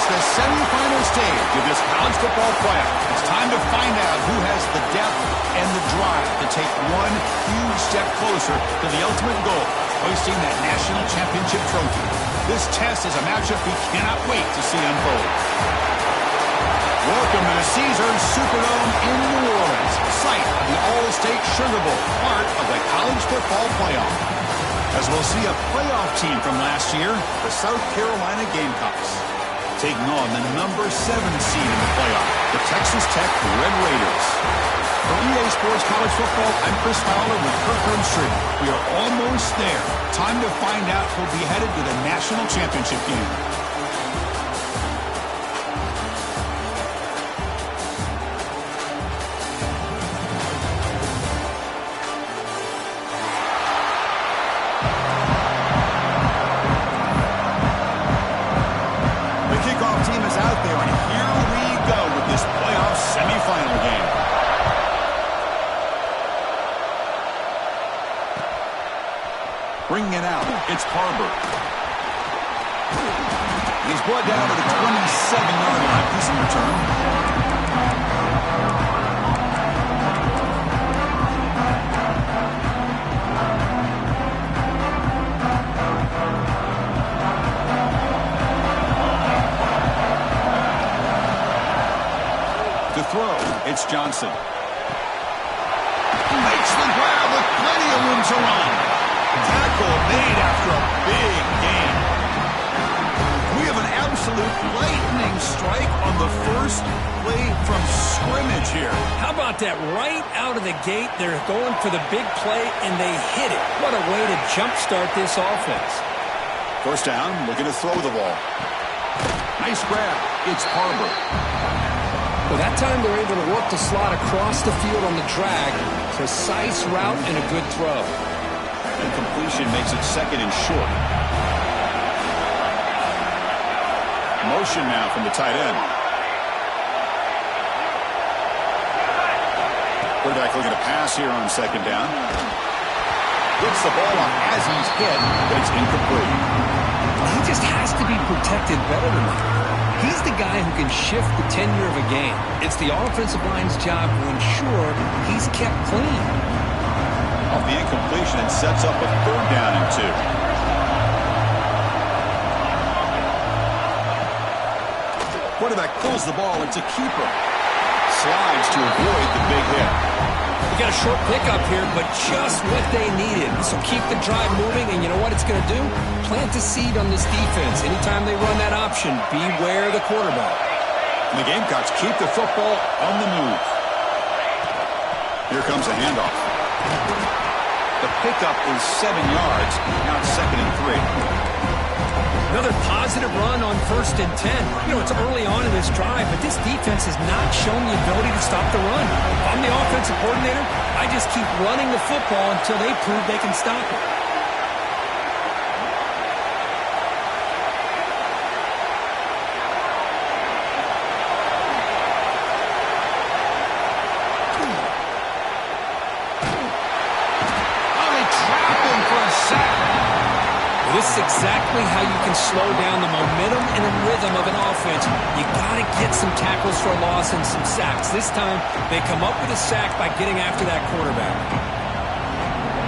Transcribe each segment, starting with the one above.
the semifinal stage of this college football playoff. It's time to find out who has the depth and the drive to take one huge step closer to the ultimate goal, hoisting that national championship trophy. This test is a matchup we cannot wait to see unfold. Welcome to the Caesars Superdome in New Orleans, site of the Allstate Sugar Bowl, part of the college football playoff. As we'll see a playoff team from last year, the South Carolina Gamecocks, taking on the number 7 seed in the playoff, the Texas Tech Red Raiders. For EA Sports College Football, I'm Chris Fowler with Kirk Herbstreit. We are almost there. Time to find out who'll be headed to the national championship game. Bringing it out, it's Barber. He's brought down to the 27-yard line. This in return. To throw, it's Johnson. Makes the grab with plenty of room to run. Tackle made after a big gain. We have an absolute lightning strike on the first play from scrimmage here. How about that? Right out of the gate, they're going for the big play, and they hit it. What a way to jumpstart this offense. First down, looking to throw the ball. Nice grab. It's Barber. Well, that time they're able to work the slot across the field on the drag. Precise route and a good throw. And completion makes it second and short. Motion now from the tight end. Quarterback looking to pass here on second down. Gets the ball off as he's hit, but it's incomplete. He just has to be protected better than that. He's the guy who can shift the tenure of a game. It's the offensive line's job to ensure he's kept clean. Off the incompletion and sets up a third down and 2. Quarterback pulls the ball. It's a keeper. Slides to avoid the big hit. We got a short pickup here, but just what they needed. So keep the drive moving, and you know what it's going to do? Plant a seed on this defense. Anytime they run that option, beware the quarterback. And the Gamecocks keep the football on the move. Here comes a handoff. The pickup is 7 yards. Now it's second and 3. Another positive run on 1st and 10. You know, it's early on in this drive, but this defense has not shown the ability to stop the run. If I'm the offensive coordinator, I just keep running the football until they prove they can stop it. This is exactly how you can slow down the momentum and the rhythm of an offense. You got to get some tackles for a loss and some sacks. This time, they come up with a sack by getting after that quarterback.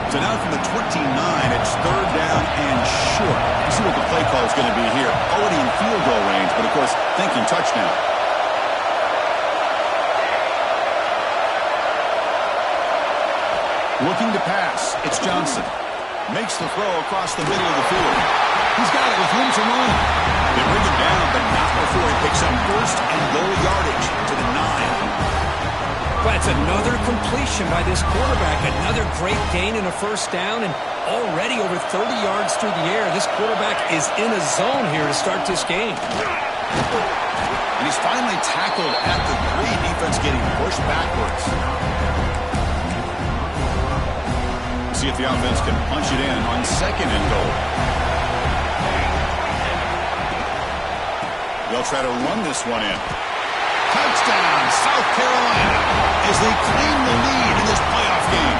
So now from the 29, it's third down and short. You see what the play call is going to be here. Already in field goal range, but of course, thinking touchdown. Looking to pass, it's Johnson. Makes the throw across the middle of the field. He's got it with room to run. They bring him down, but not before he picks up first and goal yardage to the 9. But it's another completion by this quarterback. Another great gain in a first down, and already over 30 yards through the air. This quarterback is in a zone here to start this game. And he's finally tackled at the 3. Defense getting pushed backwards. See if the offense can punch it in on second and goal. They'll try to run this one in. Touchdown, South Carolina, as they claim the lead in this playoff game.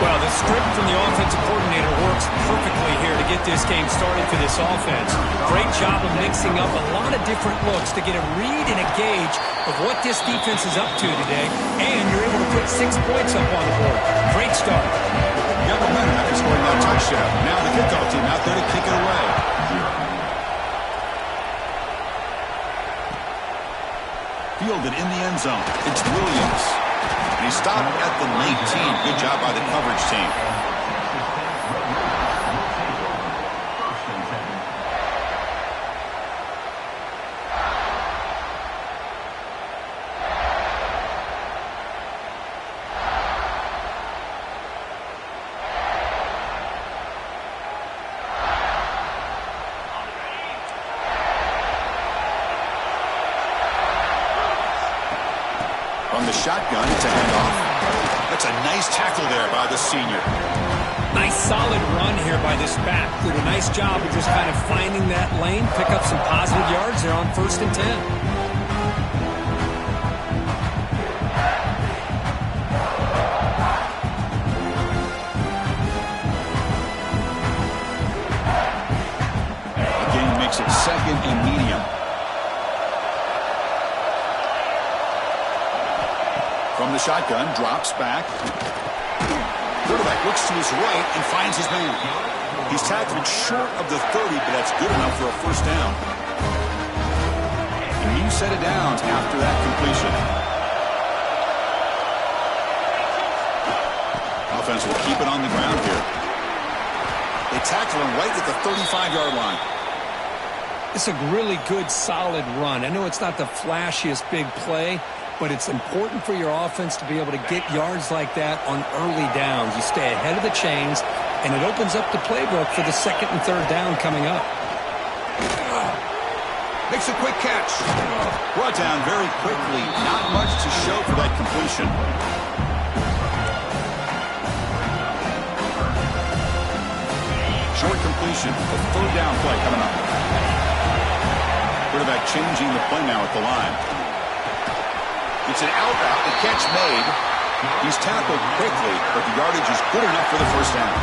Well, the script from the offensive coordinator works perfectly here to get this game started for this offense. Great job of mixing up a lot of different looks to get a read and a gauge of what this defense is up to today, and you're able to put 6 points up on the board. Great start. Got momentum after scoring that touchdown. Now the kickoff team out there to kick it away. Fielded in the end zone. It's Williams. And he stopped at the 19. Good job by the coverage team. From the shotgun, it's a handoff. That's a nice tackle there by the senior. Nice solid run here by this back. Did a nice job of just kind of finding that lane, pick up some positive yards there on 1st and 10. The game makes it 2nd and medium. From the shotgun, drops back. Quarterback looks to his right and finds his man. He's tackled short of the 30, but that's good enough for a 1st down. A new set of downs after that completion. Offense will keep it on the ground here. They tackle him right at the 35-yard line. It's a really good, solid run. I know it's not the flashiest big play, but it's important for your offense to be able to get yards like that on early downs. You stay ahead of the chains, and it opens up the playbook for the 2nd and 3rd down coming up. Makes a quick catch. Brought down very quickly. Not much to show for that completion. Short completion. A 3rd down play coming up. Quarterback changing the play now at the line. It's an out route, the catch made. He's tackled quickly, but the yardage is good enough for the 1st down.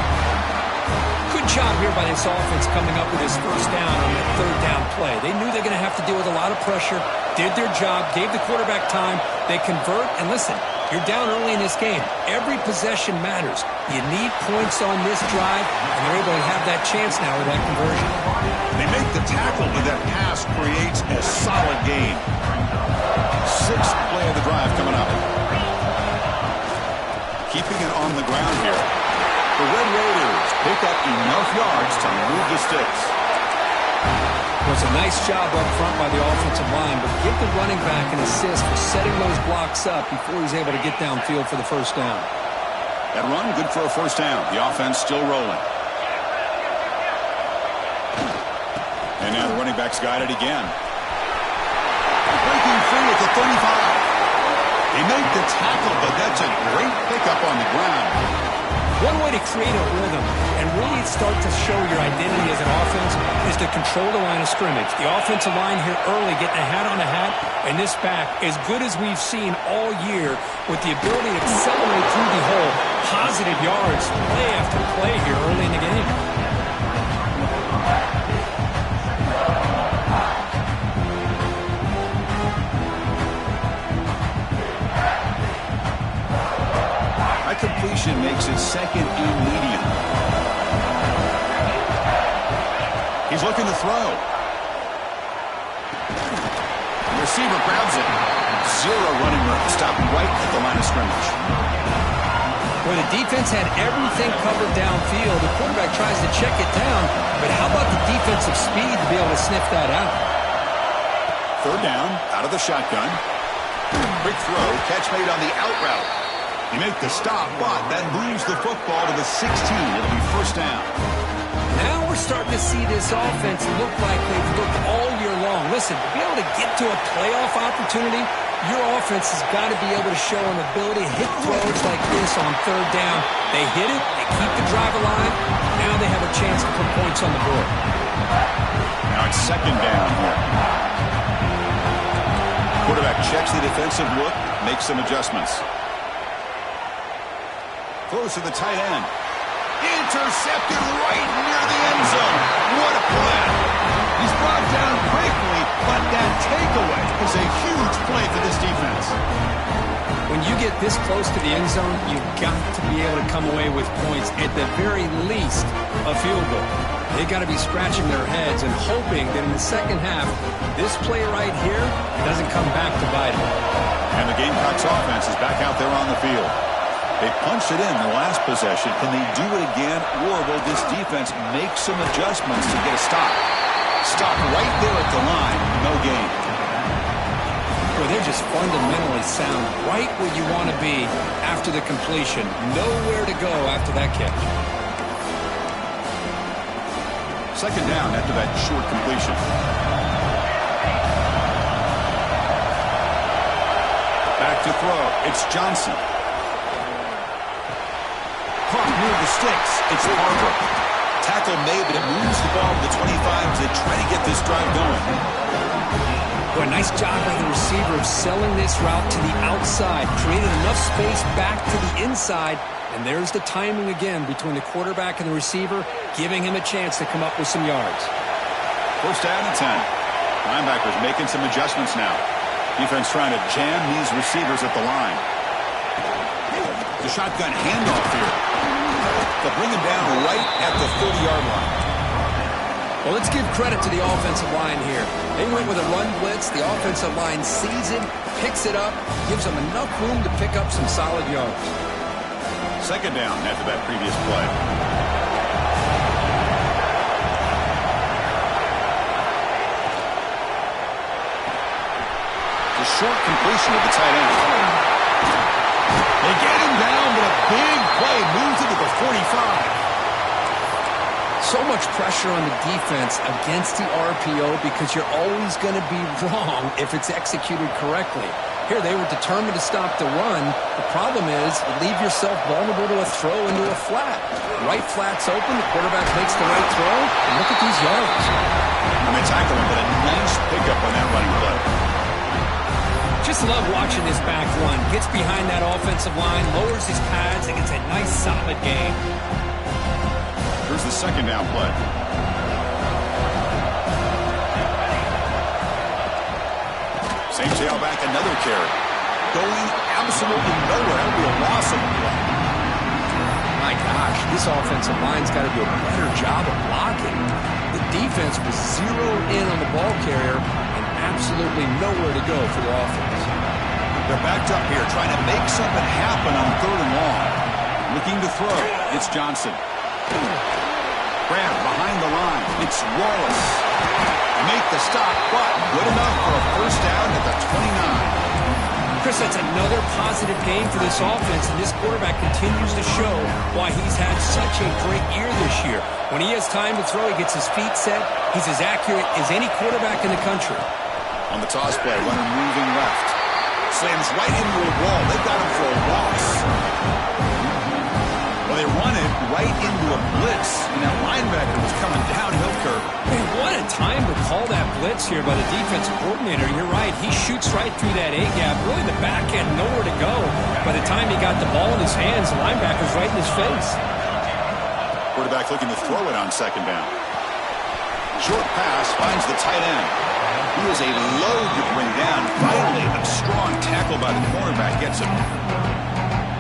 Good job here by this offense coming up with his 1st down on that 3rd down play. They knew they're going to have to deal with a lot of pressure, did their job, gave the quarterback time. They convert, and listen, you're down early in this game. Every possession matters. You need points on this drive, and they're able to have that chance now with that conversion. They make the tackle, but that pass creates a solid gain. 6th play of the drive coming up. Keeping it on the ground here. The Red Raiders pick up enough yards to move the sticks. Well, it's a nice job up front by the offensive line, but give the running back an assist for setting those blocks up before he's able to get downfield for the 1st down. That run, good for a 1st down. The offense still rolling. And now the running back's got it again. Breaking free at the 35. They make the tackle, but that's a great pickup on the ground. One way to create a rhythm and really start to show your identity as an offense is to control the line of scrimmage. The offensive line here early getting a hat on a hat, and this back, as good as we've seen all year, with the ability to accelerate through the hole, positive yards, play after play here early in the game. Completion makes it 2nd and medium. He's looking to throw. The receiver grabs it. 0 running room. Stopped right at the line of scrimmage. Where the defense had everything covered downfield, the quarterback tries to check it down, but how about the defensive speed to be able to sniff that out? 3rd down, out of the shotgun. Quick throw, catch made on the out route. They make the stop, but that moves the football to the 16. It'll be 1st down. Now we're starting to see this offense look like they've looked all year long. Listen, to be able to get to a playoff opportunity, your offense has got to be able to show an ability to hit throws like this on 3rd down. They hit it, they keep the drive alive. Now they have a chance to put points on the board. Now it's 2nd down here. Quarterback checks the defensive look, makes some adjustments. Throws to the tight end. Intercepted right near the end zone. What a play. He's brought down quickly, but that takeaway is a huge play for this defense. When you get this close to the end zone, you've got to be able to come away with points, at the very least, a field goal. They've got to be scratching their heads and hoping that in the second half, this play right here doesn't come back to bite them. And the Gamecocks offense is back out there on the field. They punched it in the last possession. Can they do it again, or will this defense make some adjustments to get a stop? Stop right there at the line. No gain. Well, they're just fundamentally sound, right where you want to be after the completion. Nowhere to go after that catch. Second down after that short completion. Back to throw. It's Johnson. Caught near the sticks. It's Barber. Tackle made, but it moves the ball to the 25 to try to get this drive going. Boy, nice job by the receiver of selling this route to the outside. Created enough space back to the inside. And there's the timing again between the quarterback and the receiver, giving him a chance to come up with some yards. First down and 10. Linebackers making some adjustments now. Defense trying to jam these receivers at the line. The shotgun handoff here. They'll bring him down right at the 30-yard line. Well, let's give credit to the offensive line here. They went with a run blitz. The offensive line sees it, picks it up, gives them enough room to pick up some solid yards. Second down after that previous play. The short completion of the tight end. They get him down, but a big play moves it to the 45. So much pressure on the defense against the RPO because you're always going to be wrong if it's executed correctly. Here, they were determined to stop the run. The problem is you leave yourself vulnerable to a throw into a flat. Right flat's open, the quarterback makes the right throw, and look at these yards. And they tackle him, but a nice pickup on that running play. Just love watching this back run. Gets behind that offensive line, lowers his pads, and gets a nice solid gain. Here's the second down play. Same tailback, another carry. Going absolutely nowhere. That'll be a loss of the play. My gosh, this offensive line's got to do a better job of blocking. The defense was zeroed in on the ball carrier and absolutely nowhere to go for the offense. They're backed up here, trying to make something happen on third and long. Looking to throw. It's Johnson. Grab behind the line. It's Wallace. Make the stop, but good enough for a first down at the 29. Chris, that's another positive game for this offense, and this quarterback continues to show why he's had such a great year this year. When he has time to throw, he gets his feet set. He's as accurate as any quarterback in the country. On the toss play, runner moving left. Slams right into a wall. They've got him for a loss. Well, they run it right into a blitz, and that linebacker was coming downhill curve. Man, what a time to call that blitz here by the defensive coordinator. You're right. He shoots right through that A-gap. Really, the back had nowhere to go. By the time he got the ball in his hands, the linebacker's right in his face. Quarterback looking to throw it on second down. Short pass finds the tight end. He is a load to bring down. Finally, a strong tackle by the cornerback gets him.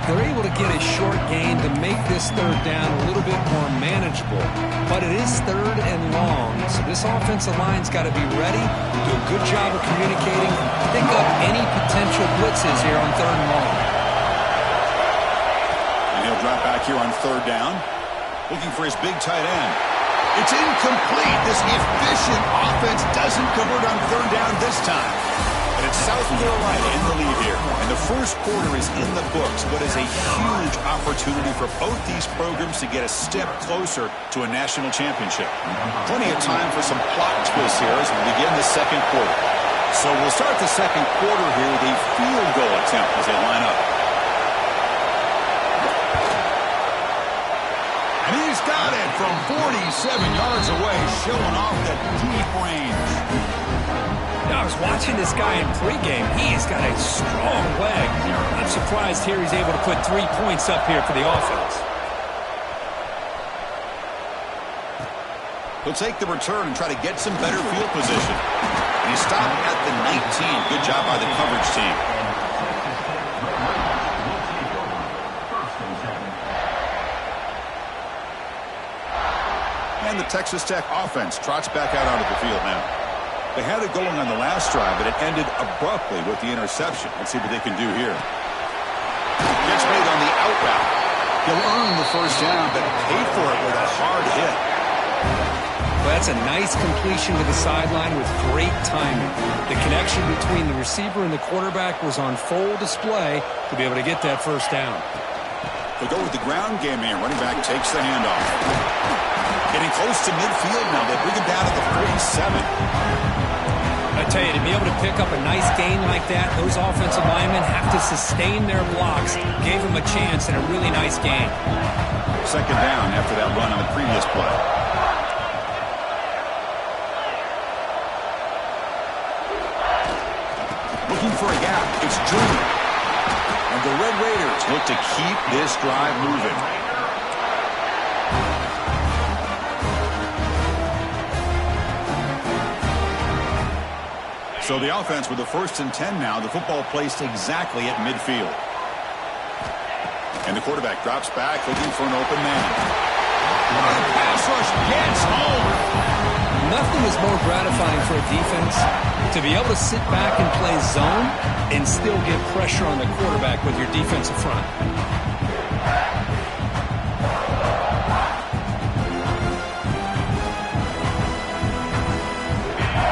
They're able to get a short gain to make this third down a little bit more manageable. But it is third and long, so this offensive line's got to be ready, do a good job of communicating, pick up any potential blitzes here on third and long. And he'll drop back here on third down, looking for his big tight end. It's incomplete. This efficient offense doesn't convert on third down this time. And it's South Carolina in the lead here. And the first quarter is in the books, but is a huge opportunity for both these programs to get a step closer to a national championship. Plenty of time for some plot twists here as we begin the second quarter. So we'll start the second quarter here with a field goal attempt as they line up. And he's got it from 47 yards away, showing off that deep range. Now, was watching this guy in pregame. He has got a strong leg. I'm surprised here he's able to put 3 points up here for the offense. He'll take the return and try to get some better field position. And he stopped at the 19. Good job by the coverage team. And the Texas Tech offense trots back out onto the field now. They had it going on the last drive, but it ended abruptly with the interception. Let's see what they can do here. Gets made on the out route. He'll earn the first down, but paid for it with a hard hit. Well, that's a nice completion to the sideline with great timing. The connection between the receiver and the quarterback was on full display to be able to get that first down. They go with the ground game here. Running back takes the handoff. Getting close to midfield now. They bring him down at the 47. I tell you, to be able to pick up a nice gain like that, those offensive linemen have to sustain their blocks. Gave him a chance and a really nice gain. Second down after that run on the previous play. Looking for a gap. It's Junior. And the Red Raiders look to keep this drive moving. So the offense with the 1st and 10 now. The football placed exactly at midfield. And the quarterback drops back looking for an open man. And the pass rush gets home. Nothing is more gratifying for a defense to be able to sit back and play zone and still get pressure on the quarterback with your defensive front.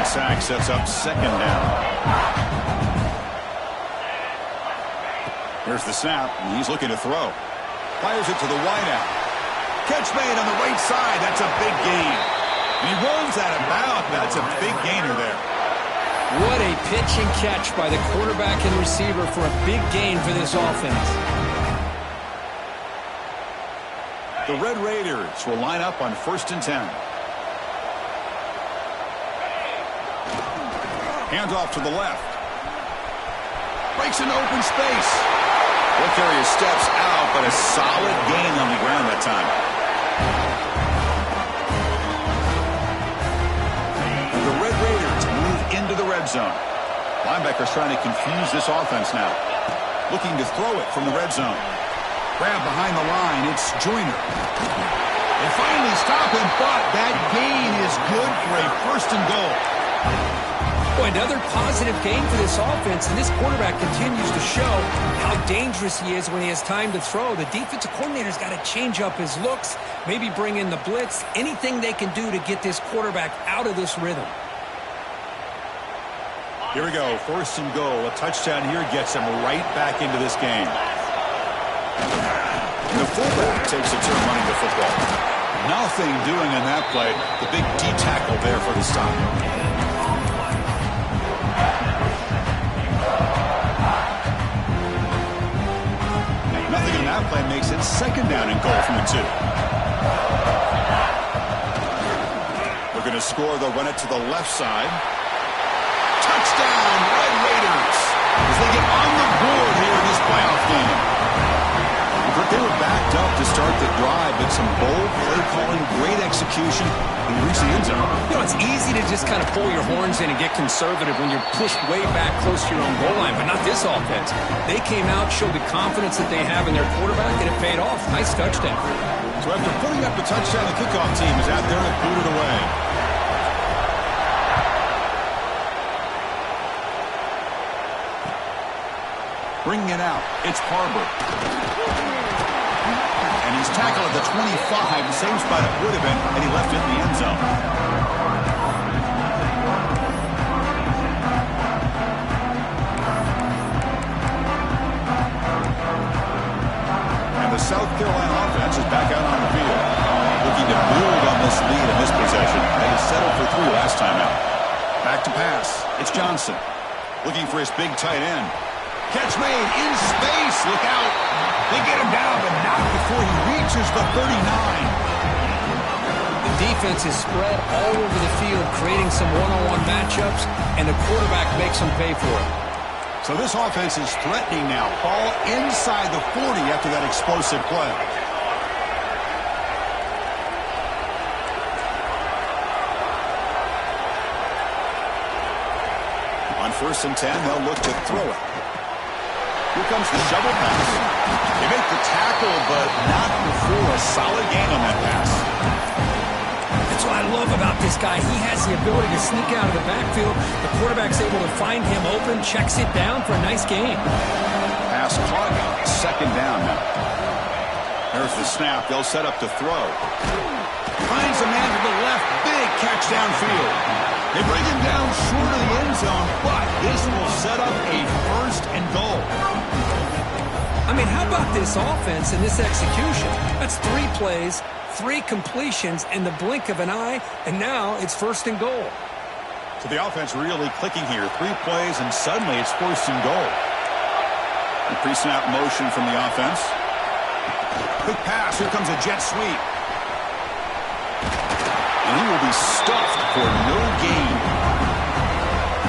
Sack sets up second down. Here's the snap, and he's looking to throw. Fires it to the wideout. Catch made on the right side. That's a big gain. And he runs out of bounds. That's a big gainer there. What a pitch and catch by the quarterback and receiver for a big gain for this offense. The Red Raiders will line up on 1st and 10. Handoff to the left. Breaks into open space. Will carry his steps out, but a solid gain on the ground that time. And the Red Raiders move into the red zone. Linebackers trying to confuse this offense now. Looking to throw it from the red zone. Grab behind the line. It's Joyner. They finally stop him, but that gain is good for a 1st and goal. Boy, another positive gain for this offense, and this quarterback continues to show how dangerous he is when he has time to throw. The defensive coordinator's got to change up his looks, maybe bring in the blitz, anything they can do to get this quarterback out of this rhythm. Here we go, 1st and goal. A touchdown here gets him right back into this game. And the fullback takes a turn running the football. Nothing doing in that play. The big D tackle there for the stop. That play makes it 2nd down and goal from the 2. We're going to score. They'll run it to the left side. Touchdown, Red Raiders, as they get on the board here in this playoff game. But they were backed up to start the drive, but some bold play calling, great execution, and reach the end zone. You know, it's easy to just kind of pull your horns in and get conservative when you're pushed way back close to your own goal line, but not this offense. They came out, showed the confidence that they have in their quarterback, and it paid off. Nice touchdown. So after putting up the touchdown, the kickoff team is out there to boot it away. Bringing it out, it's Harbor. And he's tackled at the 25, the same spot it would have been, and he left it in the end zone. And the South Carolina offense is back out on the field, looking to build on this lead in this possession. They settled for 3 last time out. Back to pass. It's Johnson, looking for his big tight end. Catch made in space. Look out. They get him down, but not before he reaches the 39. The defense is spread all over the field, creating some one-on-one matchups, and the quarterback makes them pay for it. So this offense is threatening now. Ball inside the 40 after that explosive play. On 1st and 10, they'll look to throw it. Here comes the shovel pass. They make the tackle, but not before a solid gain on that pass. That's what I love about this guy. He has the ability to sneak out of the backfield. The quarterback's able to find him open, checks it down for a nice gain. Pass caught. 2nd down now. There's the snap. They'll set up to throw. Finds a man to the left. Big catch downfield. They bring him down short of the end zone, but this will set up a 1st and goal. I mean, how about this offense and this execution? That's 3 plays, 3 completions in the blink of an eye, and now it's 1st and goal. So the offense really clicking here. 3 plays, and suddenly it's 1st and goal. The pre-snap motion from the offense. Quick pass. Here comes a jet sweep. And he will be stuffed for no gain.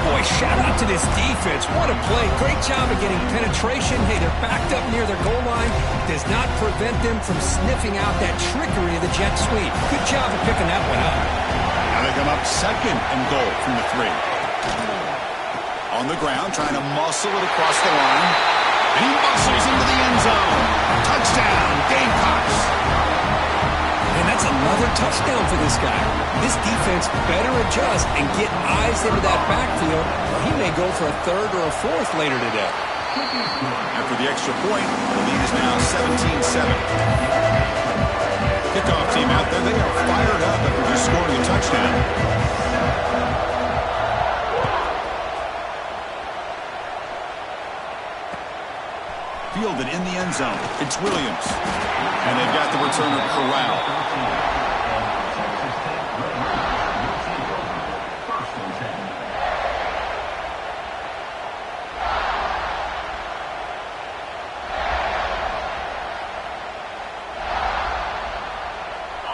Boy, shout out to this defense. What a play. Great job of getting penetration. Hey, they're backed up near their goal line. Does not prevent them from sniffing out that trickery of the jet sweep. Good job of picking that one up. Now they come up 2nd and goal from the 3. On the ground, trying to muscle it across the line. And he muscles into the end zone. Touchdown, Gamecocks. And that's another touchdown for this guy. This defense better adjust and get eyes into that backfield, or he may go for a 3rd or a 4th later today. After the extra point, the lead is now 17-7. Kickoff team out there, they are fired up after just scoring a touchdown. Fielded in the end zone. It's Williams. And they've got the returner corralled.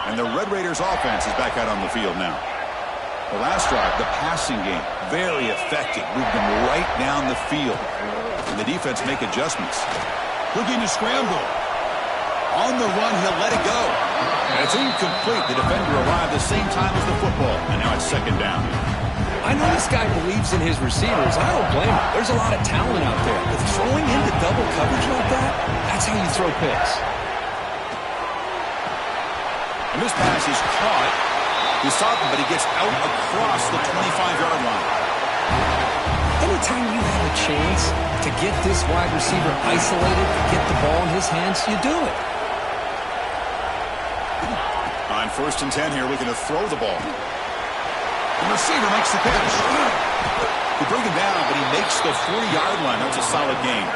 And the Red Raiders offense is back out on the field now. The last drive, the passing game, very effective. Moved them right down the field. And the defense make adjustments. Looking to scramble. On the run, he'll let it go. And it's incomplete. The defender arrived the same time as the football. And now it's 2nd down. I know this guy believes in his receivers. I don't blame him. There's a lot of talent out there. But throwing into double coverage like that, that's how you throw picks. And this pass is caught. He saw it, but he gets out across the 25-yard line. Anytime you have a chance to get this wide receiver isolated, get the ball in his hands, you do it. On 1st and 10 here, looking to throw the ball. The receiver makes the catch. They bring him down, but he makes the 40-yard line. That's a solid gain.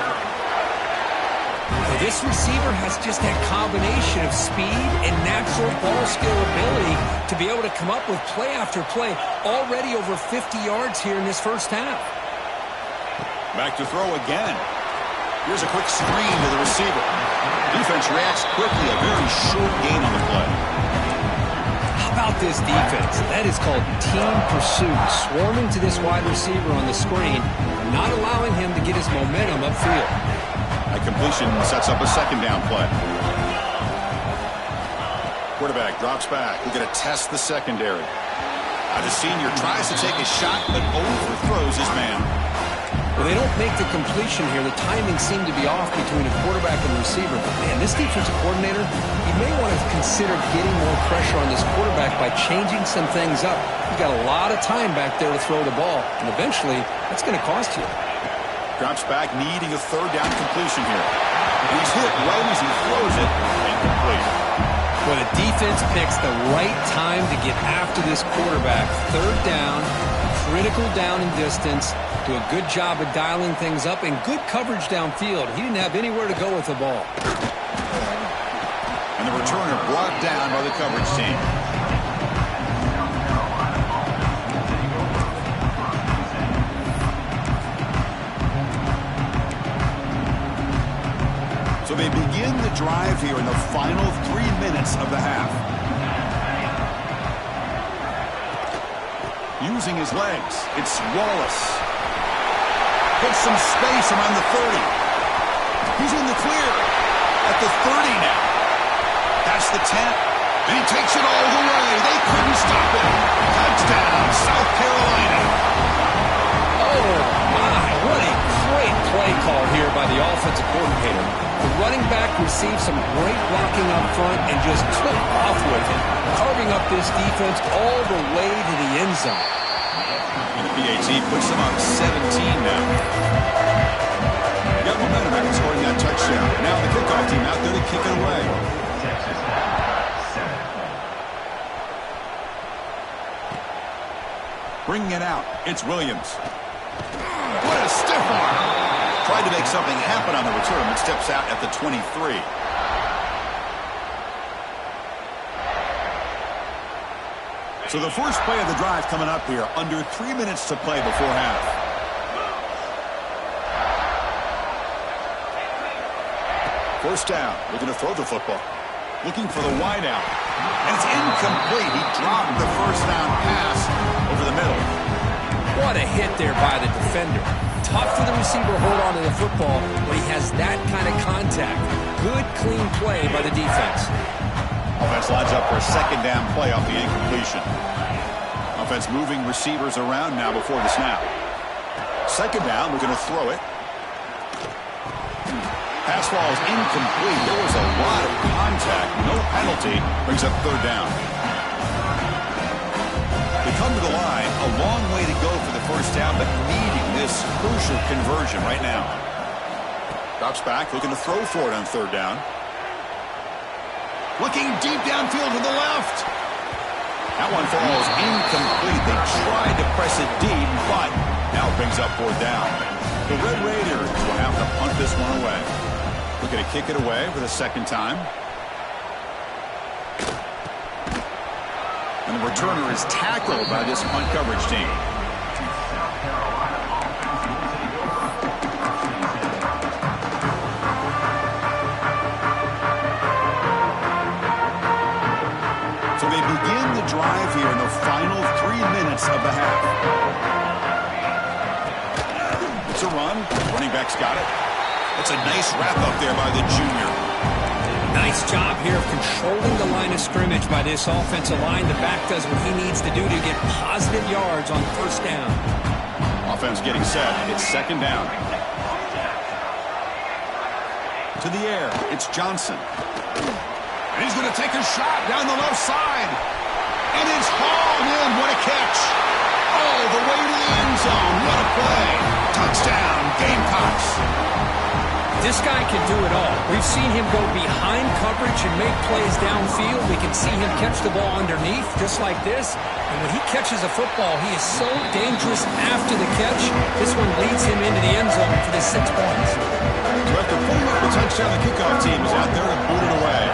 This receiver has just that combination of speed and natural ball skill ability to be able to come up with play after play. Already over 50 yards here in this 1st half. Back to throw again. Here's a quick screen to the receiver. Defense reacts quickly. A very short gain on the play. How about this defense? That is called team pursuit. Swarming to this wide receiver on the screen, not allowing him to get his momentum upfield. That completion sets up a 2nd down play. Quarterback drops back. We're going to test the secondary. The senior tries to take a shot, but overthrows his man. Well, they don't make the completion here. The timing seemed to be off between a quarterback and the receiver. But, man, this defensive coordinator, he may want to consider getting more pressure on this quarterback by changing some things up. He's got a lot of time back there to throw the ball, and eventually that's going to cost you. Drops back, needing a 3rd down completion here. He's hit right as he throws it. Incomplete. Well, the defense picks the right time to get after this quarterback. 3rd down, critical down and distance. Do a good job of dialing things up and good coverage downfield. He didn't have anywhere to go with the ball. And the returner brought down by the coverage team. So they begin the drive here in the final 3 minutes of the half. Using his legs, it's Wallace. Puts some space around the 30. He's in the clear. At the 30 now. That's the 10. And he takes it all the way. They couldn't stop him. Touchdown, South Carolina. Oh, my. What a great play call here by the offensive coordinator. The running back received some great blocking up front and just took off with it, carving up this defense all the way to the end zone. And the PAT puts them up 17 now. Got momentum after scoring that touchdown. Now the kickoff team out there to kick it away. Bringing it out, it's Williams. What a stiff arm. Tried to make something happen on the return, but steps out at the 23. So the first play of the drive coming up here, under 3 minutes to play before half. First down, looking to throw the football. Looking for the wide out. And it's incomplete. He dropped the first down pass over the middle. What a hit there by the defender. Tough for the receiver to hold on to the football when he has that kind of contact. Good, clean play by the defense. Offense lines up for a second down play off the incompletion. Offense moving receivers around now before the snap. Second down, we're going to throw it. Pass ball is incomplete. There was a lot of contact. No penalty. Brings up third down. They come to the line. A long way to go for the first down, but needing this crucial conversion right now. Drops back, looking to throw for it on third down. Looking deep downfield to the left. That one falls incomplete. They tried to press it deep, but now it brings up fourth down. The Red Raiders will have to punt this one away. Looking to kick it away for the second time. And the returner is tackled by this punt coverage team. So they begin the drive here in the final 3 minutes of the half. It's a run. Running back's got it. It's a nice wrap up there by the junior. Nice job here of controlling the line of scrimmage by this offensive line. The back does what he needs to do to get positive yards on first down. Offense getting set. It's second down. To the air. It's Johnson. And he's going to take a shot down the left side. And it's hauled in. What a catch. Oh, the way to the end zone. What a play. Touchdown, Gamecocks. This guy can do it all. We've seen him go behind coverage and make plays downfield. We can see him catch the ball underneath, just like this. And when he catches a football, he is so dangerous after the catch. This one leads him into the end zone for the 6 points. So after pulling up the touchdown, the kickoff team is out there to boot it away.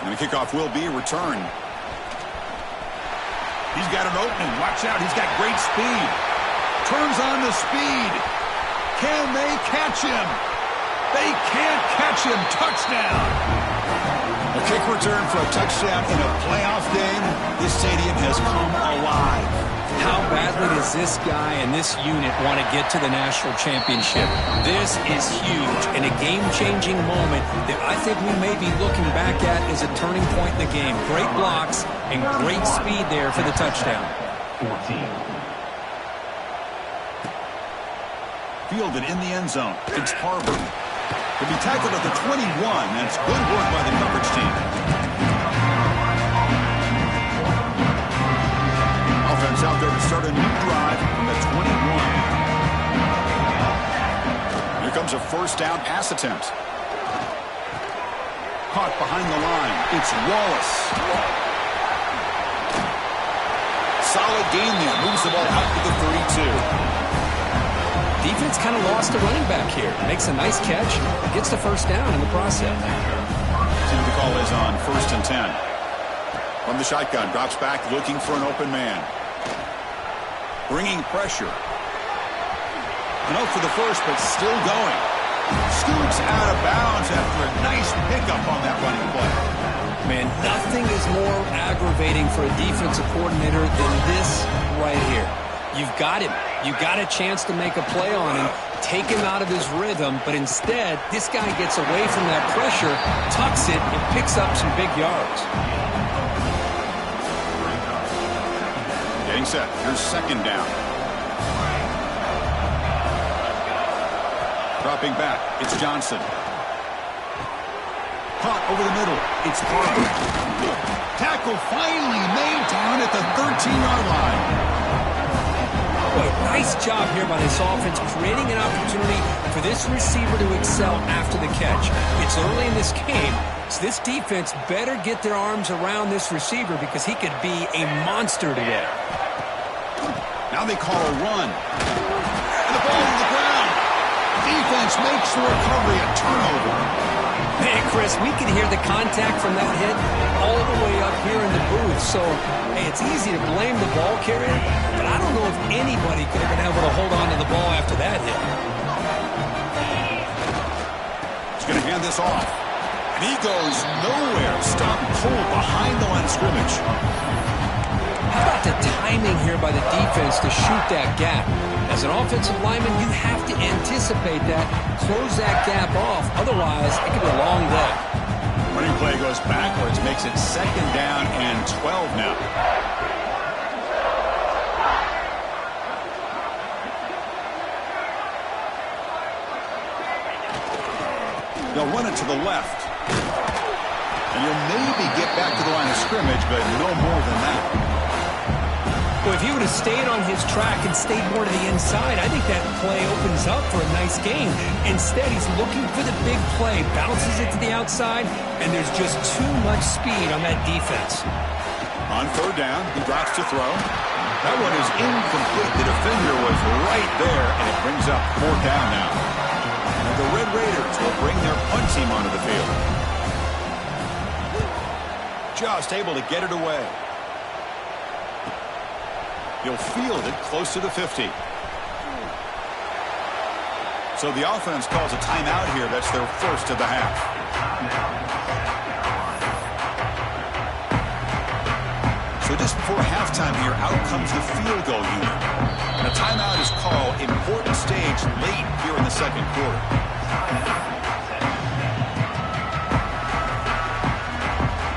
And the kickoff will be returned. He's got an opening. Watch out. He's got great speed. Turns on the speed. Can they catch him? They can't catch him. Touchdown. A kick return for a touchdown in a playoff game. This stadium has come alive. How badly does this guy and this unit want to get to the national championship? This is huge and a game-changing moment that I think we may be looking back at as a turning point in the game. Great blocks and great speed there for the touchdown. 14. Fielded in the end zone. It's Harvard. He'll be tackled at the 21. That's good work by the coverage team. Offense out there to start a new drive from the 21. Here comes a first down pass attempt. Caught behind the line. It's Wallace. Solid gain there. Moves the ball out to the 32. Defense kind of lost a running back here. Makes a nice catch. Gets the first down in the process. See what the call is on 1st and 10. From the shotgun, drops back looking for an open man. Bringing pressure. And out for the first, but still going. Scoots out of bounds after a nice pickup on that running play. Man, nothing is more aggravating for a defensive coordinator than this right here. You've got him. You've got a chance to make a play on him, take him out of his rhythm, but instead, this guy gets away from that pressure, tucks it, and picks up some big yards. Getting set. Here's second down. Dropping back. It's Johnson. Caught over the middle. It's Harper. Tackle finally made down at the 13-yard line. Boy, nice job here by this offense, creating an opportunity for this receiver to excel after the catch. It's early in this game, so this defense better get their arms around this receiver because he could be a monster today. Now they call a run. And the ball to the ground. Defense makes the recovery a turnover. Man, Chris, we can hear the contact from that hit all the way up here in the booth. So, hey, it's easy to blame the ball carrier, but I don't know if anybody could have been able to hold on to the ball after that hit. He's going to hand this off. And he goes nowhere. Stopped cold behind the line of scrimmage. How about the timing here by the defense to shoot that gap? As an offensive lineman, you have to anticipate that, close that gap off. Otherwise, it could be a long day. Running play goes backwards, makes it second down and 12 now. They'll run it to the left. And you'll maybe get back to the line of scrimmage, but no more than that. Well, if he would have stayed on his track and stayed more to the inside, I think that play opens up for a nice game. Instead, he's looking for the big play, bounces it to the outside, and there's just too much speed on that defense. On third down, he drops to throw. That one is incomplete. The defender was right there, and it brings up fourth down now. And the Red Raiders will bring their punt team onto the field. Just able to get it away. He'll field it close to the 50. So the offense calls a timeout here. That's their first of the half. So just before halftime here, out comes the field goal unit. And a timeout is called. Important stage late here in the second quarter.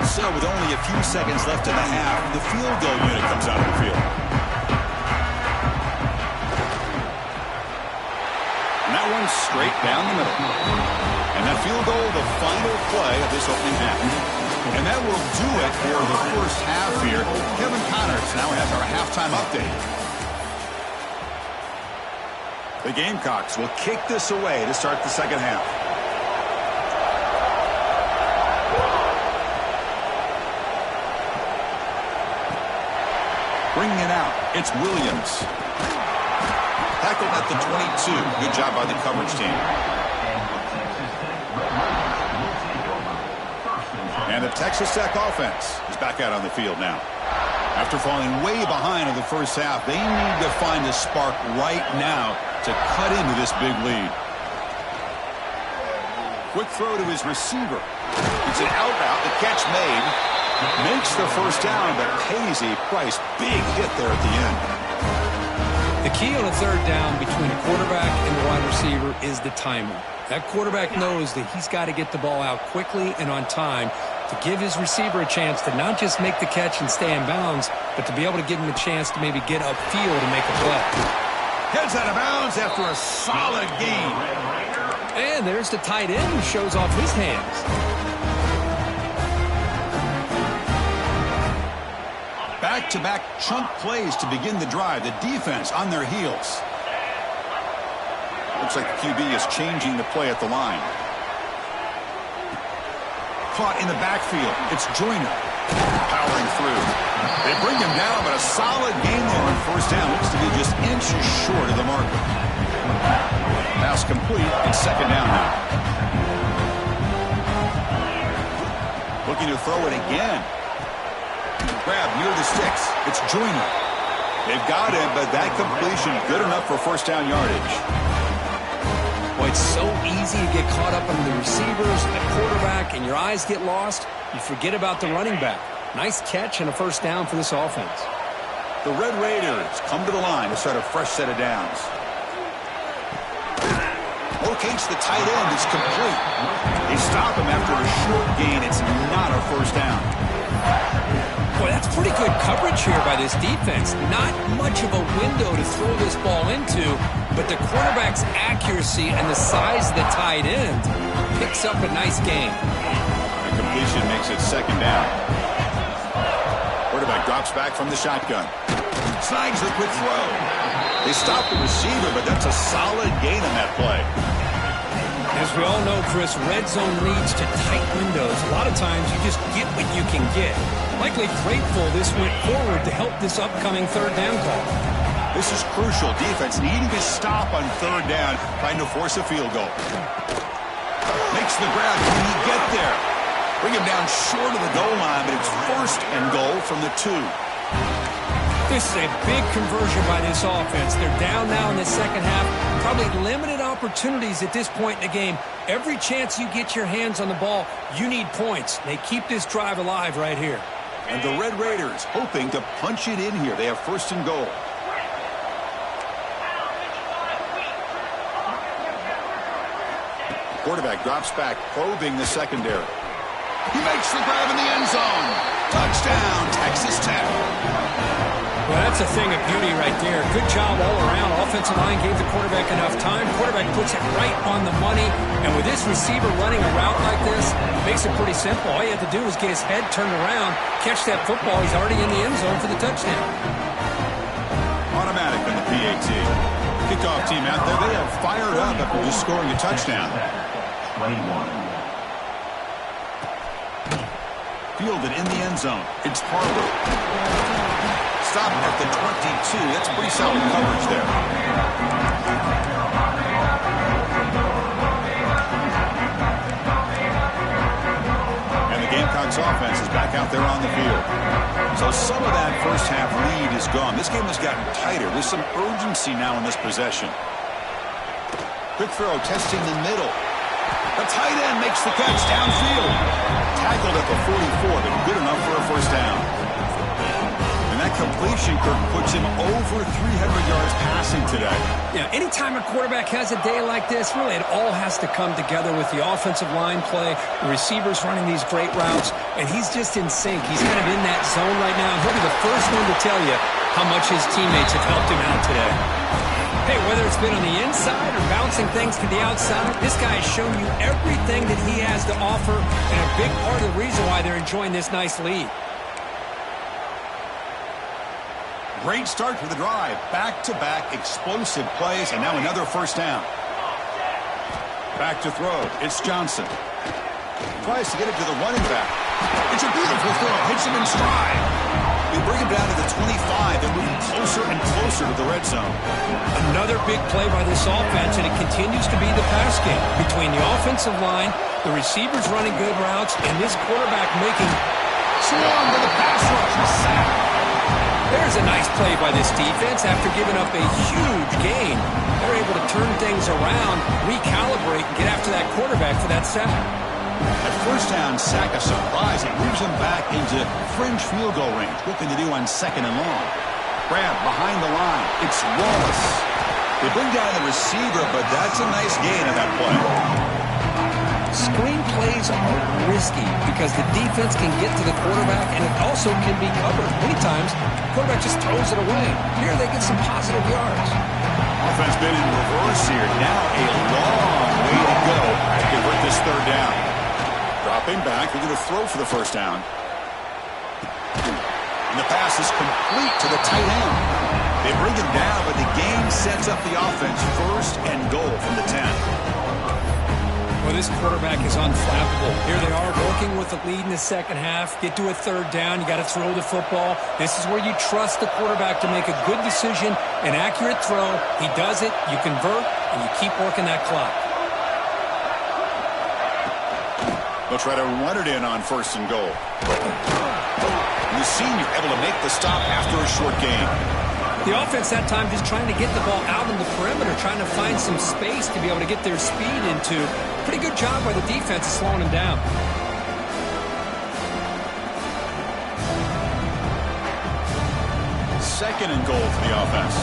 So with only a few seconds left in the half, the field goal unit comes out of the field. And that one's straight down the middle. And that field goal, the final play of this opening half. And that will do it for the first half here. Kevin Connors now has our halftime update. The Gamecocks will kick this away to start the second half. Bringing it out, it's Williams. Tackled at the 22. Good job by the coverage team. And the Texas Tech offense is back out on the field now. After falling way behind in the first half, they need to find a spark right now to cut into this big lead. Quick throw to his receiver. It's an out route. The catch made. Makes the first down, but pays a price. Big hit there at the end. The key on a third down between a quarterback and the wide receiver is the timing. That quarterback knows that he's got to get the ball out quickly and on time to give his receiver a chance to not just make the catch and stay in bounds, but to be able to give him a chance to maybe get upfield and make a play. Heads out of bounds after a solid game. And there's the tight end who shows off his hands. Back-to-back chunk plays to begin the drive. The defense on their heels. Looks like the QB is changing the play at the line. Caught in the backfield. It's Joyner. Powering through. They bring him down, but a solid game there on first down. Looks to be just inches short of the marker. Pass complete. It's second down now. Looking to throw it again. Grab near the sticks. It's Joyner. They've got him, but that completion good enough for first down yardage. Well, it's so easy to get caught up on the receivers, the quarterback, and your eyes get lost. You forget about the running back. Nice catch and a first down for this offense. The Red Raiders come to the line to start a fresh set of downs. Locates the tight end. It's complete. They stop him after a short gain. It's not a first down. Boy, that's pretty good coverage here by this defense. Not much of a window to throw this ball into, but the quarterback's accuracy and the size of the tight end picks up a nice gain. The completion makes it second down. Quarterback drops back from the shotgun. Snags the quick throw. They stop the receiver, but that's a solid gain on that play. As we all know, Chris, red zone leads to tight windows. A lot of times you just get what you can get. Likely grateful this went forward to help this upcoming third down call. This is crucial. Defense needing to stop on third down, trying to force a field goal. Makes the grab. Can he get there? Bring him down short of the goal line, but it's first and goal from the 2. This is a big conversion by this offense. They're down now in the second half. Probably limited opportunities at this point in the game. Every chance you get your hands on the ball, you need points. They keep this drive alive right here. And the Red Raiders hoping to punch it in here. They have first and goal. Quarterback drops back, probing the secondary. He makes the grab in the end zone. Touchdown, Texas Tech. Well, that's a thing of beauty right there. Good job all around. Offensive line gave the quarterback enough time. Quarterback puts it right on the money. And with this receiver running a route like this, it makes it pretty simple. All you have to do is get his head turned around, catch that football. He's already in the end zone for the touchdown. Automatic on the PAT. Kickoff team out there. They have fired up after just scoring a touchdown. 21. Fielded in the end zone. It's Harper. Stopped at the 22. That's pretty solid coverage there. And the Gamecocks offense is back out there on the field. So some of that first half lead is gone. This game has gotten tighter. There's some urgency now in this possession. Quick throw, testing the middle. The tight end makes the catch downfield. Tackled at the 44, but good enough for a first down. That completion, Kirk, puts him over 300 yards passing today. Yeah, anytime a quarterback has a day like this, really it all has to come together with the offensive line play, the receivers running these great routes, and he's just in sync. He's kind of in that zone right now, and he'll be the first one to tell you how much his teammates have helped him out today. Hey, whether it's been on the inside or bouncing things to the outside, this guy has shown you everything that he has to offer, and a big part of the reason why they're enjoying this nice lead. Great start to the drive. Back-to-back explosive plays, and now another first down. Back to throw. It's Johnson. Tries to get it to the running back. It's a beautiful throw. Hits him in stride. They bring him down to the 25. They're moving closer and closer to the red zone. Another big play by this offense, and it continues to be the pass game between the offensive line, the receivers running good routes, and this quarterback making Swarm to the pass rush. A sack. There's a nice play by this defense. After giving up a huge gain, they're able to turn things around, recalibrate, and get after that quarterback for that sack. At first down, sack a surprise. It moves him back into fringe field goal range. What can they do on second and long? Grab behind the line. It's Wallace. They bring down the receiver, but that's a nice gain on that play. Screen plays are risky because the defense can get to the quarterback, and it also can be covered. Many times, the quarterback just throws it away. Here they get some positive yards. Offense been in reverse here. Now a long way to go to convert this third down. Dropping back. They're going to throw for the first down. And the pass is complete to the tight end. They bring him down, but the game sets up the offense. First and goal from the 10. Well, this quarterback is unflappable. Here they are working with the lead in the second half. Get to a third down. You got to throw the football. This is where you trust the quarterback to make a good decision, an accurate throw. He does it, you convert, and you keep working that clock. They'll try to run it in on first and goal. The senior able to make the stop after a short gain. The offense that time just trying to get the ball out on the perimeter, trying to find some space to be able to get their speed into. Pretty good job by the defense of slowing them down. Second and goal for the offense.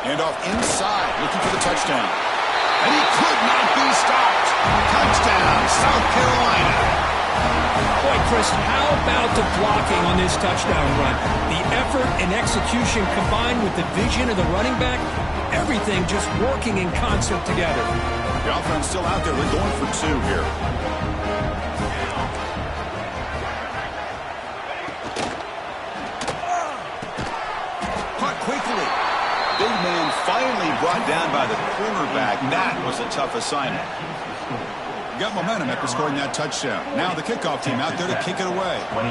And off inside, looking for the touchdown. And he could not be stopped. Touchdown, South Carolina. Boy, Chris, how about the blocking on this touchdown run? The effort and execution combined with the vision of the running back, everything just working in concert together. The offense still out there. They're going for two here. Caught quickly. Big man finally brought down by the cornerback. That was a tough assignment. Got momentum after scoring that touchdown. Now the kickoff team out there to kick it away. 21.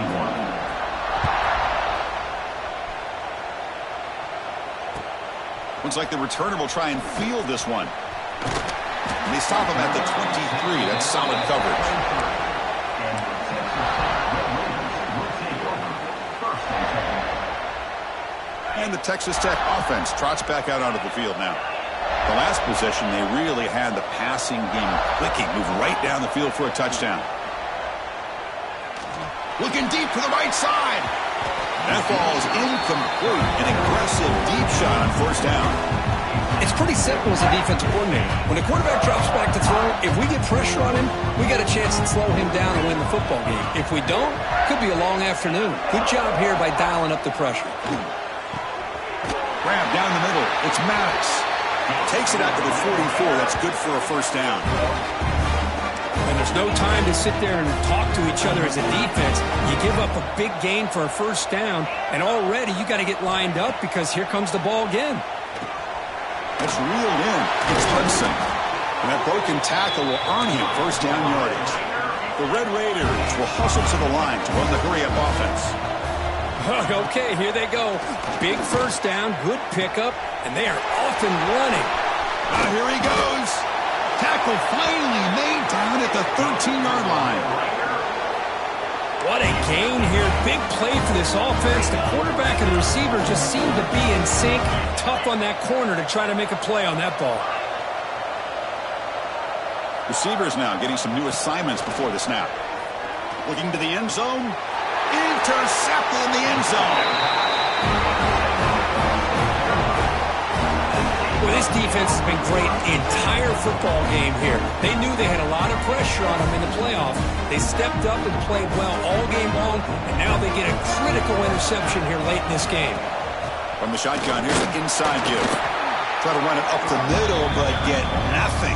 Looks like the returner will try and field this one. And they stop him at the 23. That's solid coverage. And the Texas Tech offense trots back out onto the field now. The last possession, they really had the passing game clicking. Move right down the field for a touchdown. Looking deep to the right side. That ball is incomplete. An aggressive deep shot on first down. It's pretty simple as a defensive coordinator. When the quarterback drops back to throw, if we get pressure on him, we got a chance to slow him down and win the football game. If we don't, could be a long afternoon. Good job here by dialing up the pressure. Grab down the middle. It's Maddox. Takes it out to the 44. That's good for a first down. And there's no time to sit there and talk to each other as a defense. You give up a big gain for a first down, and already you got to get lined up because here comes the ball again. That's reeled in. It's Hudson. And that broken tackle will earn him first down yardage. The Red Raiders will hustle to the line to run the hurry-up offense. Okay, here they go. Big first down, good pickup, and they are off and running. Here he goes. Tackle finally made down at the 13-yard line. What a gain here. Big play for this offense. The quarterback and the receiver just seem to be in sync. Tough on that corner to try to make a play on that ball. Receivers now getting some new assignments before the snap. Looking to the end zone. Intercepted in the end zone. Well, this defense has been great the entire football game here. They knew they had a lot of pressure on them in the playoff. They stepped up and played well all game long, and now they get a critical interception here late in this game. From the shotgun, here's an inside give. Try to run it up the middle, but get nothing.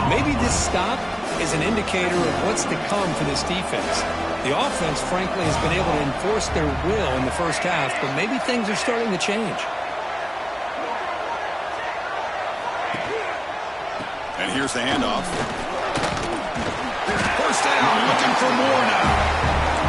Maybe this stop is an indicator of what's to come for this defense. The offense, frankly, has been able to enforce their will in the first half, but maybe things are starting to change. And here's the handoff. First down, looking for more now.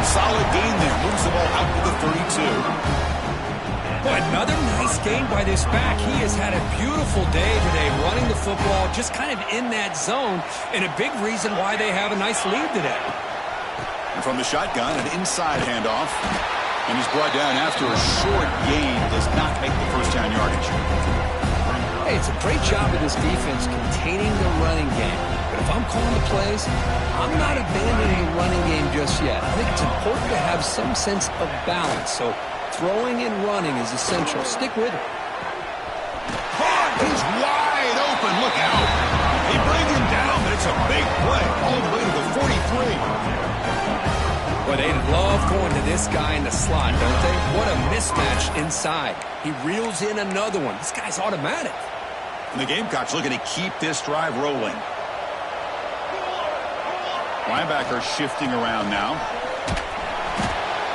Solid gain there, moves the ball out to the 32. Boy, another nice gain by this back. He has had a beautiful day today running the football, just kind of in that zone, and a big reason why they have a nice lead today. And from the shotgun, an inside handoff. And he's brought down after a short gain. Does not make the first down yardage. Hey, it's a great job of this defense containing the running game. But if I'm calling the plays, I'm not abandoning the running game just yet. I think it's important to have some sense of balance. So throwing and running is essential. Stick with it. He's wide open. Look out. They bring him down, but it's a big play all the way to the 43. Well, they love going to this guy in the slot, don't they? What a mismatch inside. He reels in another one. This guy's automatic. And the Gamecocks looking to keep this drive rolling. Linebacker shifting around now.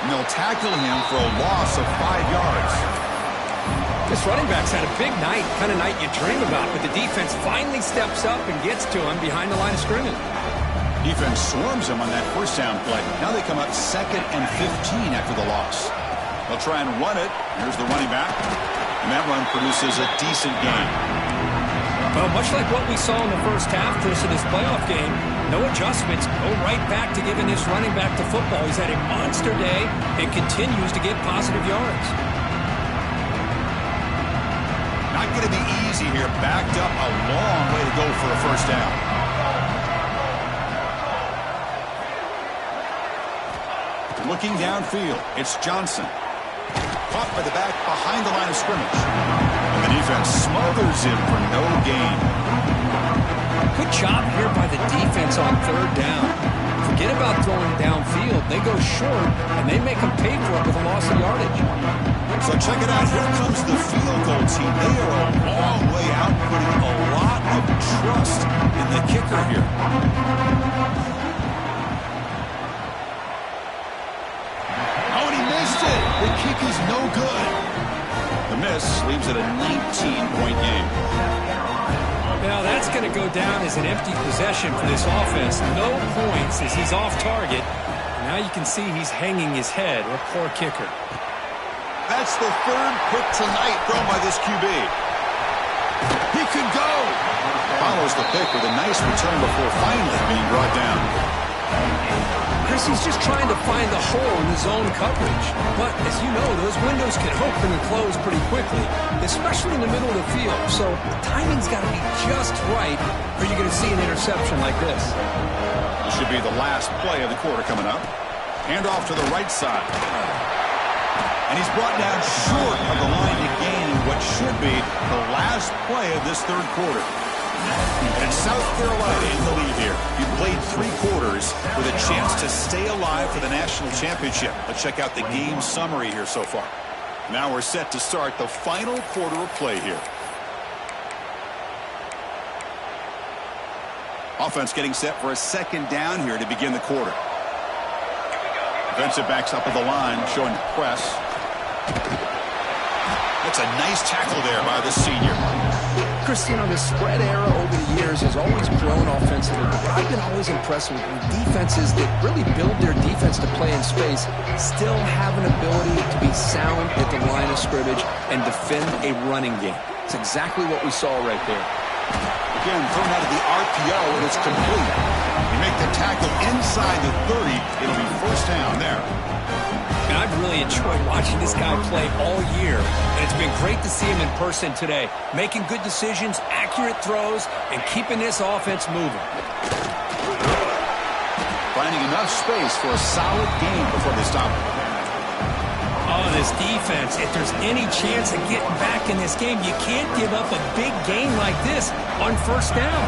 And they'll tackle him for a loss of 5 yards. This running back's had a big night, kind of night you dream about, but the defense finally steps up and gets to him behind the line of scrimmage. Defense swarms him on that first down play. Now they come up 2nd and 15 after the loss. They'll try and run it. Here's the running back. And that run produces a decent gain. Well, much like what we saw in the first half, Chris, of this playoff game, No adjustments. Go right back to giving this running back the football. He's had a monster day and continues to get positive yards. Not going to be easy here. Backed up a long way to go for a first down. Looking downfield, it's Johnson. Caught by the back behind the line of scrimmage. And the defense smothers him for no gain. Good job here by the defense on third down. Forget about throwing downfield. They go short, and they make them pay for it with a loss of yardage. So check it out. Here comes the field goal team. They are a long way out, putting a lot of trust in the kicker here. The kick is no good. The miss leaves it a 19-point game. Now that's going to go down as an empty possession for this offense. No points as he's off target. Now you can see he's hanging his head. A poor kicker. That's the third pick tonight thrown by this QB. He could go. Follows the pick with a nice return before finally being brought down. Chris, he's just trying to find the hole in his zone coverage. But, as you know, those windows can open and close pretty quickly, especially in the middle of the field. So the timing's got to be just right, or you're going to see an interception like this. This should be the last play of the quarter coming up. Hand off to the right side. And he's brought down short of the line to gain what should be the last play of this third quarter. And it's South Carolina in the lead here. You played 3 quarters with a chance to stay alive for the national championship. Let's check out the game summary here so far. Now we're set to start the final quarter of play here. Offense getting set for a second down here to begin the quarter. Defensive backs up at the line, showing press. That's a nice tackle there by the senior. Chris, you know, the spread era over the years has always grown offensively, but I've been always impressed with defenses that really build their defense to play in space, still have an ability to be sound at the line of scrimmage and defend a running game. It's exactly what we saw right there. Again, thrown out of the RPO, and it's complete. You make the tackle inside the 30, it'll be first down there. And I've really enjoyed watching this guy play all year, and it's been great to see him in person today, making good decisions, accurate throws, and keeping this offense moving. Finding enough space for a solid game before they stop it. Oh, this defense, if there's any chance of getting back in this game, you can't give up a big game like this on first down.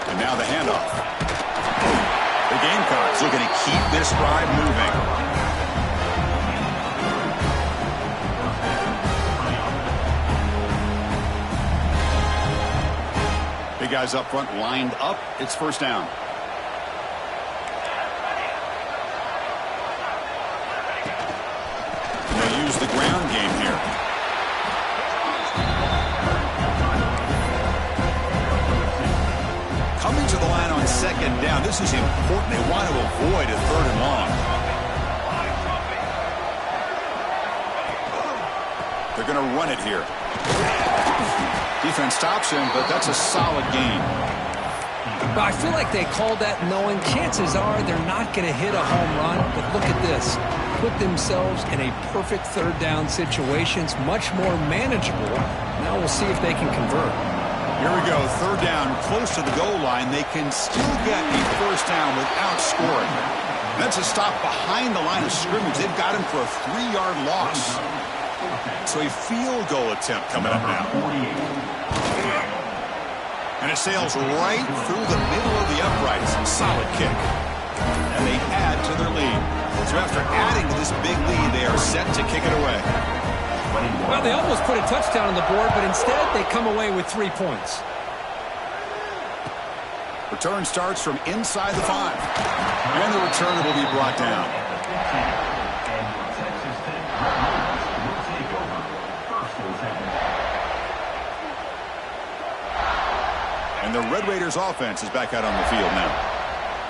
And now the handoff. The Gamecocks looking to keep this drive moving. Big guys up front lined up. It's first down. And they use the ground game here. Coming to the line on second down. This is important. They want to avoid a third and long. They're going to run it here. Defense stops him, but that's a solid gain. But I feel like they called that knowing chances are they're not going to hit a home run. But look at this. Put themselves in a perfect third down situation. It's much more manageable. Now we'll see if they can convert. Here we go, third down, close to the goal line. They can still get a first down without scoring. That's a stop behind the line of scrimmage. They've got him for a 3-yard loss. So a field goal attempt coming up now. And it sails right through the middle of the uprights. Solid kick. And they add to their lead. So after adding to this big lead, they are set to kick it away. Well, they almost put a touchdown on the board, but instead they come away with 3 points. Return starts from inside the 5. And the return will be brought down. And the Red Raiders offense is back out on the field now.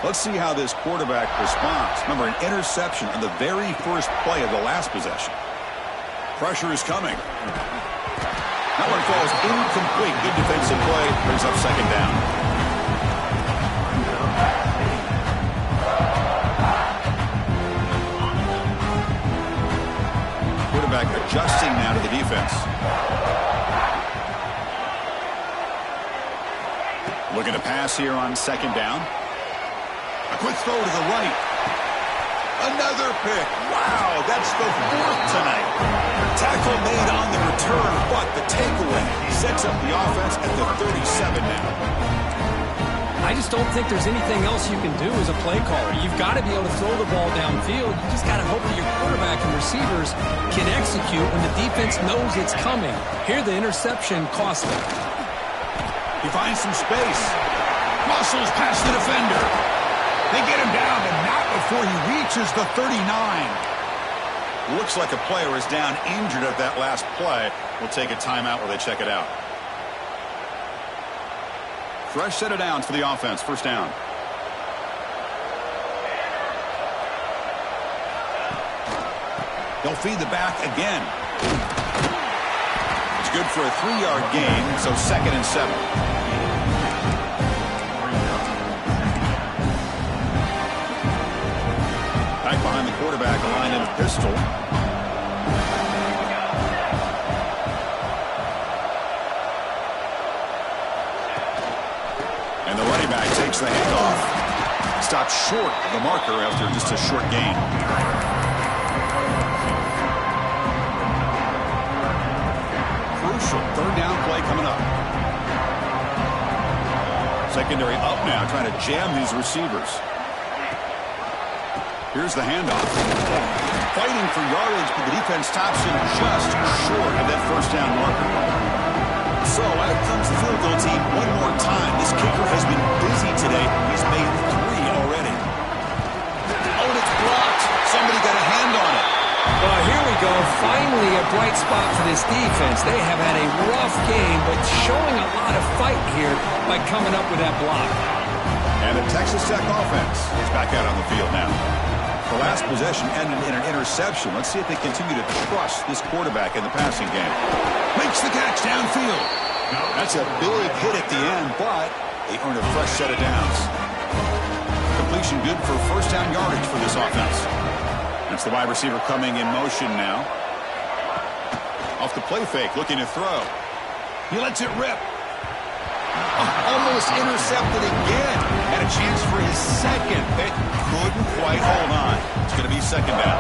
Let's see how this quarterback responds. Remember, an interception on the very first play of the last possession. Pressure is coming. That one falls incomplete. Good defensive play. Brings up second down. adjusting now to the defense. Looking to pass here on second down. A quick throw to the right. Another pick. Wow, that's the fourth tonight. Tackle made on the return, but the takeaway sets up the offense at the 37 now. I just don't think there's anything else you can do as a play caller. You've got to be able to throw the ball downfield. You just got to hope that your quarterback and receivers can execute when the defense knows it's coming. Here, the interception cost them. He finds some space. Muscles past the defender. They get him down, but not before he reaches the 39. Looks like a player is down injured at that last play. We'll take a timeout while they check it out. Fresh set of downs for the offense. First down. They'll feed the back again. It's good for a 3-yard gain, so 2nd and 7. Back behind the quarterback, aligned in a pistol. And the running back takes the handoff. Stopped short of the marker after just a short gain. Crucial 3rd down play coming up. Secondary up now, trying to jam these receivers. Here's the handoff. Fighting for yardage, but the defense stops him just short of that 1st down marker. So out comes the field goal team one more time. This kicker has been busy today. He's made 3 already. Oh, and it's blocked. Somebody got a hand on it. Well, here we go. Finally a bright spot for this defense. They have had a rough game, but showing a lot of fight here by coming up with that block. And the Texas Tech offense is back out on the field now. The last possession ended in an interception. Let's see if they continue to trust this quarterback in the passing game. Makes the catch downfield. That's a big hit at the end, but they earn a fresh set of downs. Completion good for 1st down yardage for this offense. That's the wide receiver coming in motion now. Off the play fake, looking to throw. He lets it rip. Almost intercepted again. Had a chance for his 2nd. It couldn't quite hold on. It's going to be 2nd down.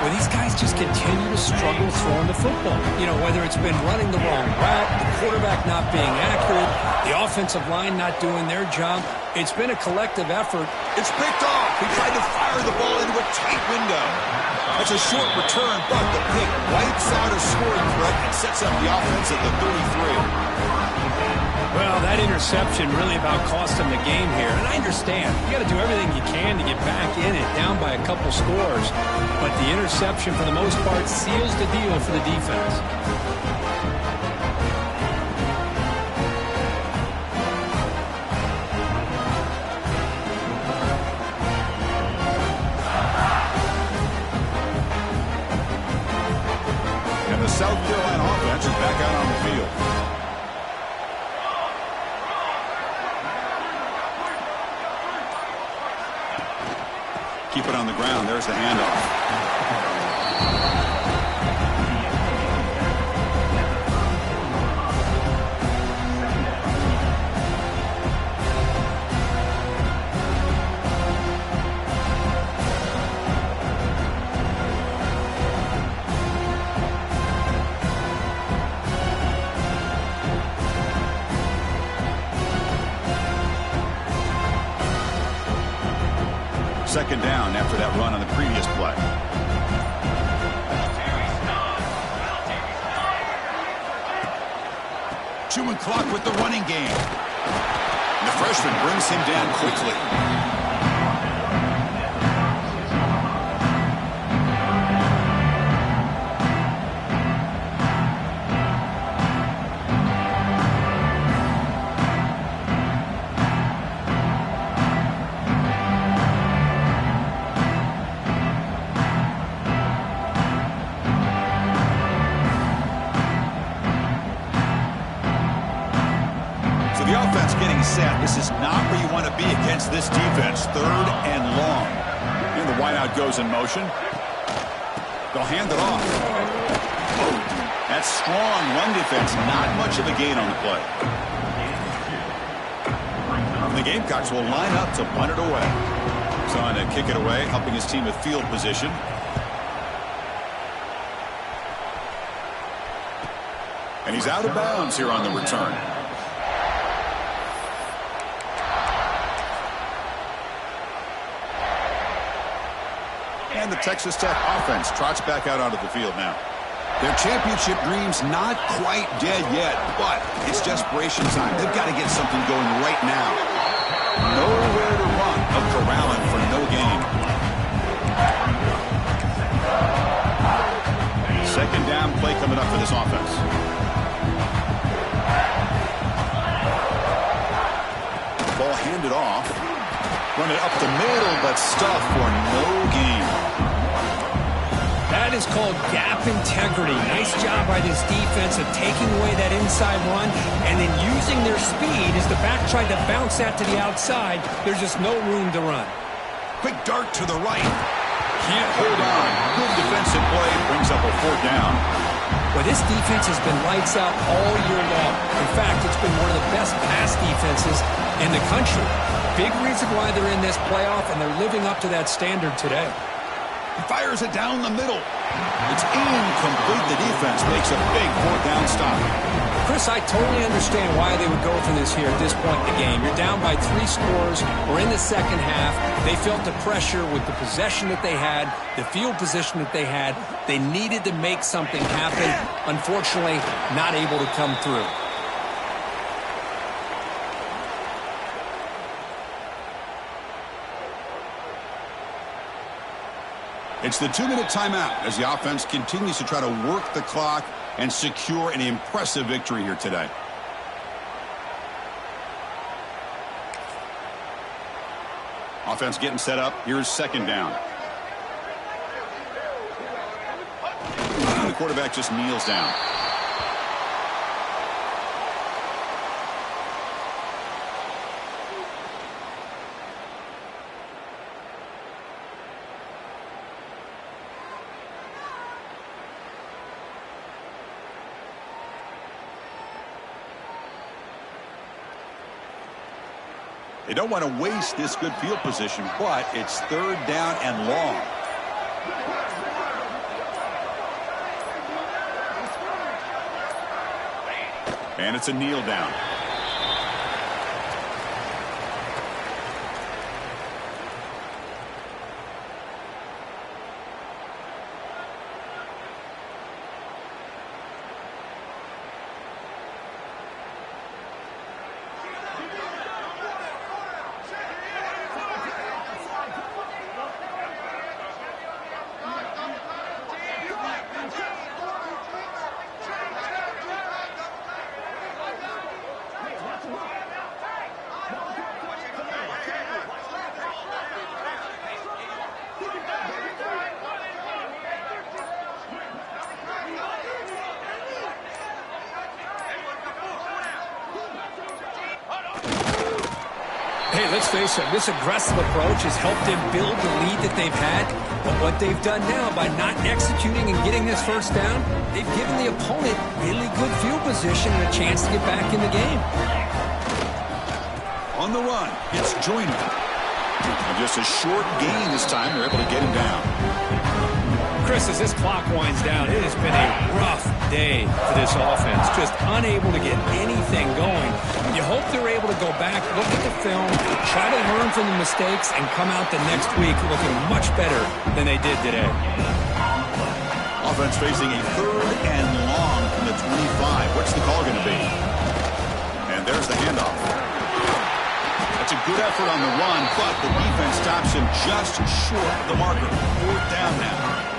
Well, these guys just continue to struggle throwing the football. You know, whether it's been running the wrong route, the quarterback not being accurate, the offensive line not doing their job. It's been a collective effort. It's picked off. He tried to fire the ball into a tight window. That's a short return, but the pick wipes out a scoring threat and sets up the offense at the 33. Well, that interception really about cost them the game here. And I understand. You got to do everything you can to get back in it, down by a couple scores. But the interception, for the most part, seals the deal for the defense. And the South Carolina offense is back out on the field. Keep it on the ground. There's the handoff. Second down after that run on the previous play. Chewing clock with the running game. And the freshman brings him down quickly. Set. This is not where you want to be against this defense. 3rd and long. And the wideout goes in motion. They'll hand it off. That's strong run defense. Not much of a gain on the play. And the Gamecocks will line up to punt it away. He's on to kick it away, helping his team with field position. And he's out of bounds here on the return. And the Texas Tech offense trots back out onto the field now. Their championship dreams not quite dead yet, but it's desperation time. They've got to get something going right now. Nowhere to run. Of corralling for no gain. Second down play coming up for this offense. Ball handed off. Run it up the middle, but stuffed for no gain. That is called gap integrity. Nice job by this defense of taking away that inside run and then using their speed as the back tried to bounce that to the outside. There's just no room to run. Quick dart to the right. Can't hold on. Good defensive play. Brings up a fourth down. Well, this defense has been lights out all year long. In fact, it's been one of the best pass defenses in the country. Big reason why they're in this playoff, and they're living up to that standard today. He fires it down the middle. It's incomplete. The defense makes a big fourth down stop. Chris, I totally understand why they would go for this here at this point in the game. You're down by 3 scores. We're in the second half. They felt the pressure with the possession that they had, the field position that they had. They needed to make something happen. Unfortunately, not able to come through. It's the 2-minute timeout as the offense continues to try to work the clock and secure an impressive victory here today. Offense getting set up. Here's second down. And the quarterback just kneels down. They don't want to waste this good field position, but it's third down and long. And it's a kneel down. Hey, let's face it, this aggressive approach has helped them build the lead that they've had. But what they've done now by not executing and getting this first down, they've given the opponent really good field position and a chance to get back in the game. On the run, it's Joyner. And just a short gain this time. They're able to get him down. Chris, as this clock winds down, it has been a rough day for this offense. Just unable to get anything going. You hope they're able to go back, look at the film, try to learn from the mistakes, and come out the next week looking much better than they did today. Offense facing a third and long from the 25. What's the call going to be? And there's the handoff. That's a good effort on the run, but the defense stops him just short of the marker. Fourth down now.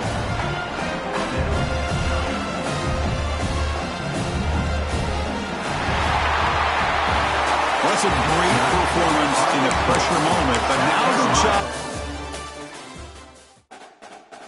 That's a great performance in a pressure moment, but now the job.